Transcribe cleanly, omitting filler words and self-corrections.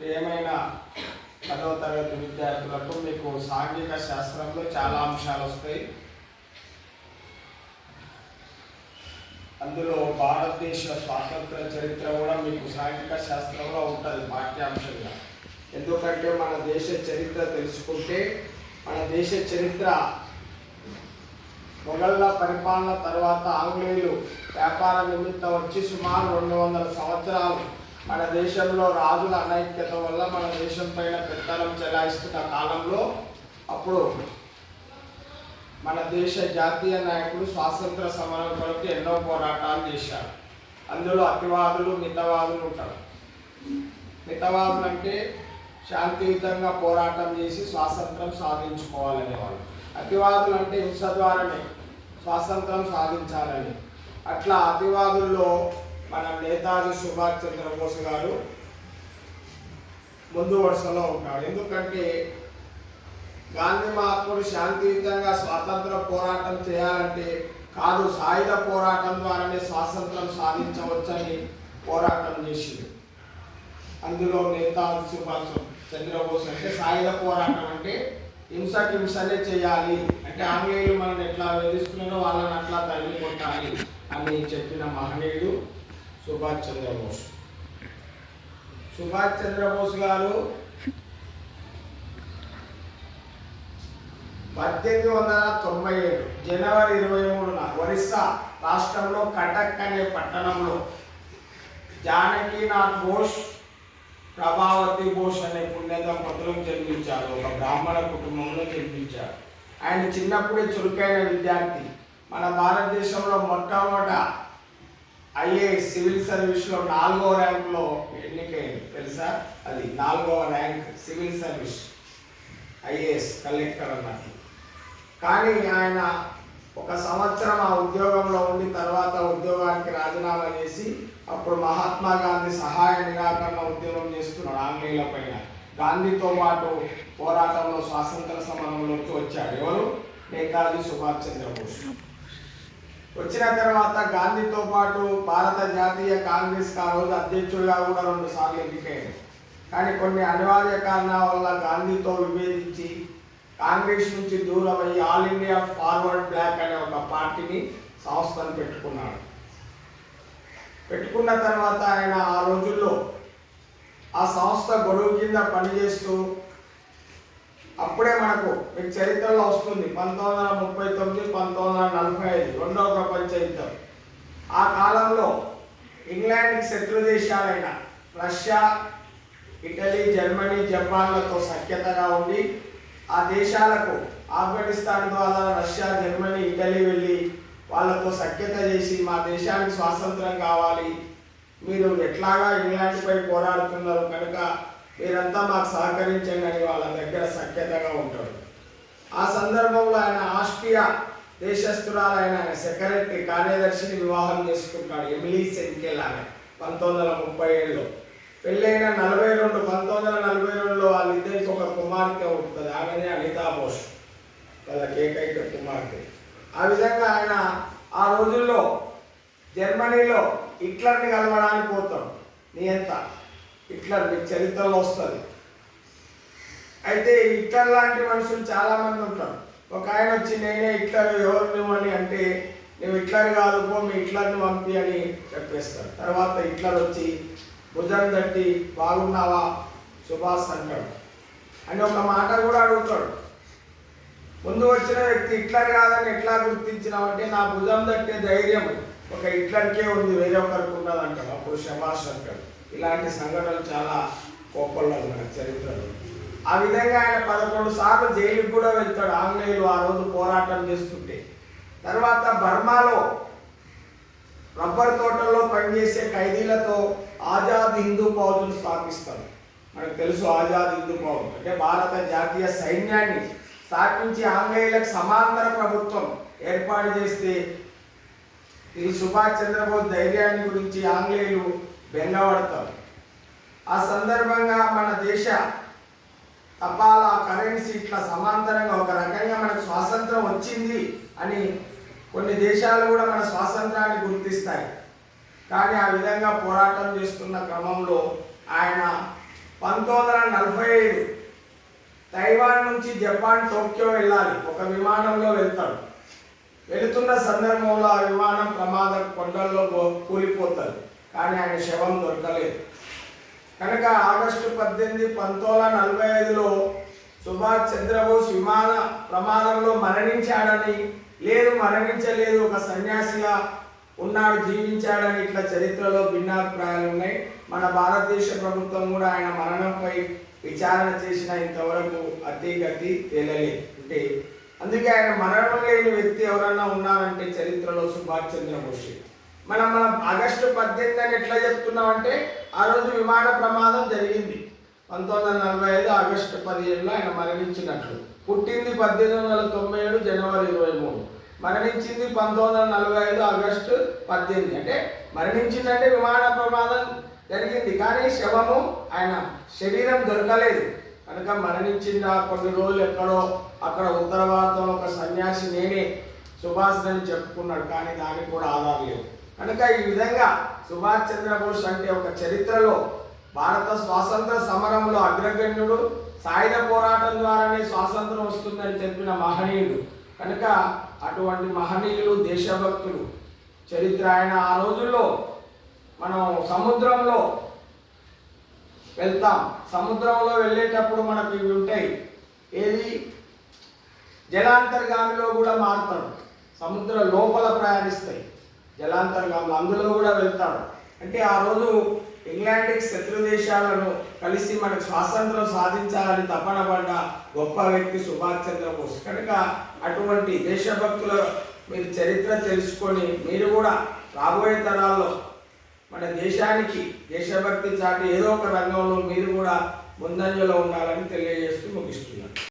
ఏమైనా 10వ తరగతి విద్యార్థులకు మీకు సాంఘిక శాస్త్రంలో చాలా అంశాలు వస్తాయి. అందులో భారతదేశ స్వాతంత్ర చరిత్ర కూడా మీకు సాంఘిక శాస్త్రంలో ఉంటుంది పాఠ్యాంశంగా. ఎందుకంటే మన దేశ చరిత్ర తెలుసుకుంటే మన దేశ చరిత్ర మొఘళ్ళ పరిపాలన తర్వాత ఆంగ్లేయులు వ్యాపార నిమిత్తం వచ్చి సుమారు 200 సంవత్సరాలు మన దేశంలో రాజుల అనైక్యత వల్ల మన దేశం పైన పెత్తనం చెలాయిస్తున్న కాలంలో అప్పుడు మన దేశ జాతీయ నాయకులు స్వాతంత్ర సమరం కొరకు ఎన్నో పోరాటాలు చేశారు. అందులో అతివాదులు మితవాదులు ఉంటారు. మితవాదులు అంటే శాంతియుతంగా పోరాటం చేసి స్వాతంత్రం సాధించుకోవాలనేవాళ్ళు. అతివాదులు అంటే హింస ద్వారానే స్వాతంత్రం సాధించాలని. అట్లా అతివాదుల్లో మన నేతాజీ సుభాష్ చంద్రబోస్ గారు ముందు వరుసలో ఉంటాడు. ఎందుకంటే గాంధీ మహాత్ముడు శాంతియుతంగా స్వాతంత్ర పోరాటం చేయాలంటే కాదు, సాయుధ పోరాటం ద్వారానే స్వాతంత్రం సాధించవచ్చని పోరాటం చేసింది. అందులో నేతాజీ సుభాష్ చంద్రబోస్ అంటే సాయుధ పోరాటం అంటే హింసనే చేయాలి, అంటే ఆంగ్లేయులు మనల్ని ఎట్లా వేధిస్తున్నారో వాళ్ళని అట్లా తరిమి కొట్టాలి అని చెప్పిన మహనీయుడు సుభాష్ చంద్రబోస్. సుభాష్ చంద్రబోస్ గారు 1897 జనవరి 23న ఒరిస్సా రాష్ట్రంలో కటక్ అనే పట్టణంలో జానకీనాథ్ బోస్, ప్రభావతి బోస్ అనే పుణ్య దంపతులకు జన్మించారు. ఒక బ్రాహ్మణ కుటుంబంలో జన్మించారు. ఆయన చిన్నప్పుడే చురుకైన విద్యార్థి. మన భారతదేశంలో మొట్టమొదట ఐఏఎస్ సివిల్ సర్వీస్లో 4వ ర్యాంకులో ఎన్నికైంది. తెలుసా? అది 4వ rank civil service, IAS collector అన్నట్టు. కానీ ఆయన 1 సంవత్సరం ఆ ఉద్యోగంలో ఉండి తర్వాత ఉద్యోగానికి రాజీనామా చేసి అప్పుడు మహాత్మా గాంధీ సహాయ నిరాకరణ ఉద్యమం చేస్తున్నాడు ఆంగ్లేయుల పైన. గాంధీతో పాటు పోరాటంలో స్వాతంత్ర సమరంలోకి వచ్చాడు. ఎవరు? నేతాజీ సుభాష్ చంద్రబోస్. వచ్చిన తర్వాత గాంధీతో పాటు భారత జాతీయ కాంగ్రెస్ ఆ రోజు అధ్యక్షుడిగా కూడా 2 సార్లు ఎన్నికయ్యాడు. కానీ కొన్ని అనివార్య కారణాల వల్ల గాంధీతో విభేదించి కాంగ్రెస్ నుంచి దూరం అయ్యి ఆల్ ఇండియా ఫార్వర్డ్ బ్లాక్ అనే ఒక పార్టీని సంస్థను పెట్టుకున్నాడు. పెట్టుకున్న తర్వాత ఆయన ఆ రోజుల్లో ఆ సంస్థ గొడుగు కింద పనిచేస్తూ అప్పుడే మీకు చరిత్రలో వస్తుంది 1939, 1945 రెండవ ప్రపంచ యుద్ధం. ఆ కాలంలో ఇంగ్లాండ్కి శత్రు దేశాలైన రష్యా, ఇటలీ, జర్మనీ, జపాన్లతో సఖ్యతగా ఉండి ఆ దేశాలకు ఆఫ్ఘనిస్తాన్ ద్వారా రష్యా, జర్మనీ, ఇటలీ వెళ్ళి వాళ్ళతో సఖ్యత చేసి మా దేశానికి స్వాతంత్రం కావాలి, మీరు ఎట్లాగా ఇంగ్లాండ్పై పోరాడుతున్నారు కనుక మీరంతా మాకు సహకరించండి అని వాళ్ళ దగ్గర సఖ్యతగా ఉంటాడు. ఆ సందర్భంలో ఆయన ఆస్ట్రియా దేశస్థురాలైన ఆయన సెక్రటరీ కార్యదర్శిని వివాహం చేసుకుంటాడు, ఎమిలీ సెంకెల్ ఆమె 1937లో. పెళ్ళైన 1942లో వాళ్ళిద్దరికి ఒక కుమార్తె ఉంటుంది. ఆమెనే అనితా బోస్, వాళ్ళకి ఏకైక కుమార్తె. ఆ విధంగా ఆయన ఆ రోజుల్లో జర్మనీలో హిట్లర్ని కలవడానికి పోతాడు. నియంత హిట్లర్ మీకు చరిత్రలో వస్తుంది. అయితే హిట్లర్ లాంటి మనుషులు చాలామంది ఉంటారు. ఒక ఆయన వచ్చి నేనే హిట్లర్, ఎవరు నువ్వు అని అంటే నువ్వు హిట్లర్ కాదు పో, మీ హిట్లర్ని పంపి అని చెప్పేస్తాడు. తర్వాత హిట్లర్ వచ్చి భుజం తట్టి బాగున్నావా సుభాష్ అంటాడు అని ఒక మాట కూడా అడుగుతాడు. ముందు వచ్చిన వ్యక్తి హిట్లర్ కాదని ఎట్లా గుర్తించినావంటే నా భుజం తట్టే ధైర్యం ఒక హిట్లర్కే ఉంది, వేరే ఒకరికి ఉన్నది అంటాడు. అప్పుడు శభాష్ అంటాడు. ఇలాంటి సంఘటనలు చాలా కోపంలో మన చరిత్రలో. ఆ విధంగా ఆయన 11 సార్లు జైలుకి కూడా వెళ్తాడు ఆంగ్లేయులు ఆ రోజు పోరాటం చేస్తుంటే. తర్వాత బర్మాలో రబ్బర్ తోటల్లో పనిచేసే ఖైదీలతో ఆజాద్ హిందూ ఫౌజ్ను స్థాపిస్తారు. మనకు తెలుసు ఆజాద్ హిందూ ఫౌజ్ అంటే భారత జాతీయ సైన్యాన్ని స్థాపించి ఆంగ్లేయులకు సమాంతర ప్రభుత్వం ఏర్పాటు చేస్తే ఈ సుభాష్ చంద్రబోస్ ధైర్యాన్ని గురించి ఆంగ్లేయులు బెంగపడతారు. ఆ సందర్భంగా మన దేశ తపాలా కరెన్సీ ఇట్లా సమాంతరంగా ఒక రకంగా మనకు స్వాతంత్రం వచ్చింది అని కొన్ని దేశాలు కూడా మన స్వాతంత్రాన్ని గుర్తిస్తాయి. కానీ ఆ విధంగా పోరాటం చేస్తున్న క్రమంలో ఆయన 1945 తైవాన్ నుంచి జపాన్ టోక్యో వెళ్ళాలి. ఒక విమానంలో వెళ్తాడు. వెళుతున్న సందర్భంలో ఆ విమానం ప్రమాదం కొండల్లో కూలిపోతుంది. కానీ ఆయన శవం దొరకలేదు. కనుక ఆగస్టు 18, 1945లో సుభాష్ చంద్రబోస్ విమాన ప్రమాదంలో మరణించాడని, లేదు మరణించలేదు, ఒక సన్యాసిగా ఉన్నాడు, జీవించాడని ఇట్లా చరిత్రలో భిన్నాభిప్రాయాలు ఉన్నాయి. మన భారతదేశ ప్రభుత్వం కూడా ఆయన మరణంపై విచారణ చేసిన ఇంతవరకు అతిగతి తేలలేదు. అంటే అందుకే ఆయన మరణం లేని వ్యక్తి ఎవరన్నా ఉన్నారంటే చరిత్రలో సుభాష్ చంద్రబోస్. మనం ఆగస్టు 18 అని ఎట్లా చెప్తున్నామంటే ఆ రోజు విమాన ప్రమాదం జరిగింది. 1945 ఆగస్టు 15లో ఆయన మరణించినట్లు. పుట్టింది 1897 జనవరి 23, మరణించింది 1945 ఆగస్టు 18. అంటే మరణించిందంటే విమాన ప్రమాదం జరిగింది, కానీ శవము ఆయన శరీరం దొరకలేదు. కనుక మరణించిన కొన్ని రోజులు ఎక్కడో అక్కడ ఉత్తర భారతంలో ఒక సన్యాసి నేనే సుభాష్ అని చెప్పుకున్నాడు, కానీ దానికి కూడా ఆధారం లేదు. కనుక ఈ విధంగా సుభాష్ చంద్రబోస్ అంటే ఒక చరిత్రలో భారత స్వాతంత్ర సమరంలో అగ్రగణ్యుడు, సాయుధ పోరాటం ద్వారానే స్వాతంత్రం వస్తుందని చెప్పిన మహనీయుడు. కనుక అటువంటి మహనీయులు, దేశభక్తులు చరిత్ర. ఆయన ఆ రోజుల్లో మనం సముద్రంలో వెళ్తాం, సముద్రంలో వెళ్ళేటప్పుడు మనకు ఇవి ఉంటాయి. ఏది జలాంతర్గామిలో కూడా మారుతాడు, సముద్ర లోపల ప్రయాణిస్తాయి జలాంతర్గాములు, అందులో కూడా వెళ్తాడు. అంటే ఆ రోజు ఇంగ్లాండ్కి శత్రు దేశాలను కలిసి మనకు స్వాతంత్రం సాధించాలని తపన పడ్డ గొప్ప వ్యక్తి సుభాష్ చంద్రబోస్. కనుక అటువంటి దేశభక్తుల మీరు చరిత్ర తెలుసుకొని మీరు కూడా రాబోయే తరాల్లో మన దేశానికి దేశభక్తి చాటి ఏదో ఒక రంగంలో మీరు కూడా ముందంజలో ఉండాలని తెలియజేస్తూ ముగిస్తున్నాను.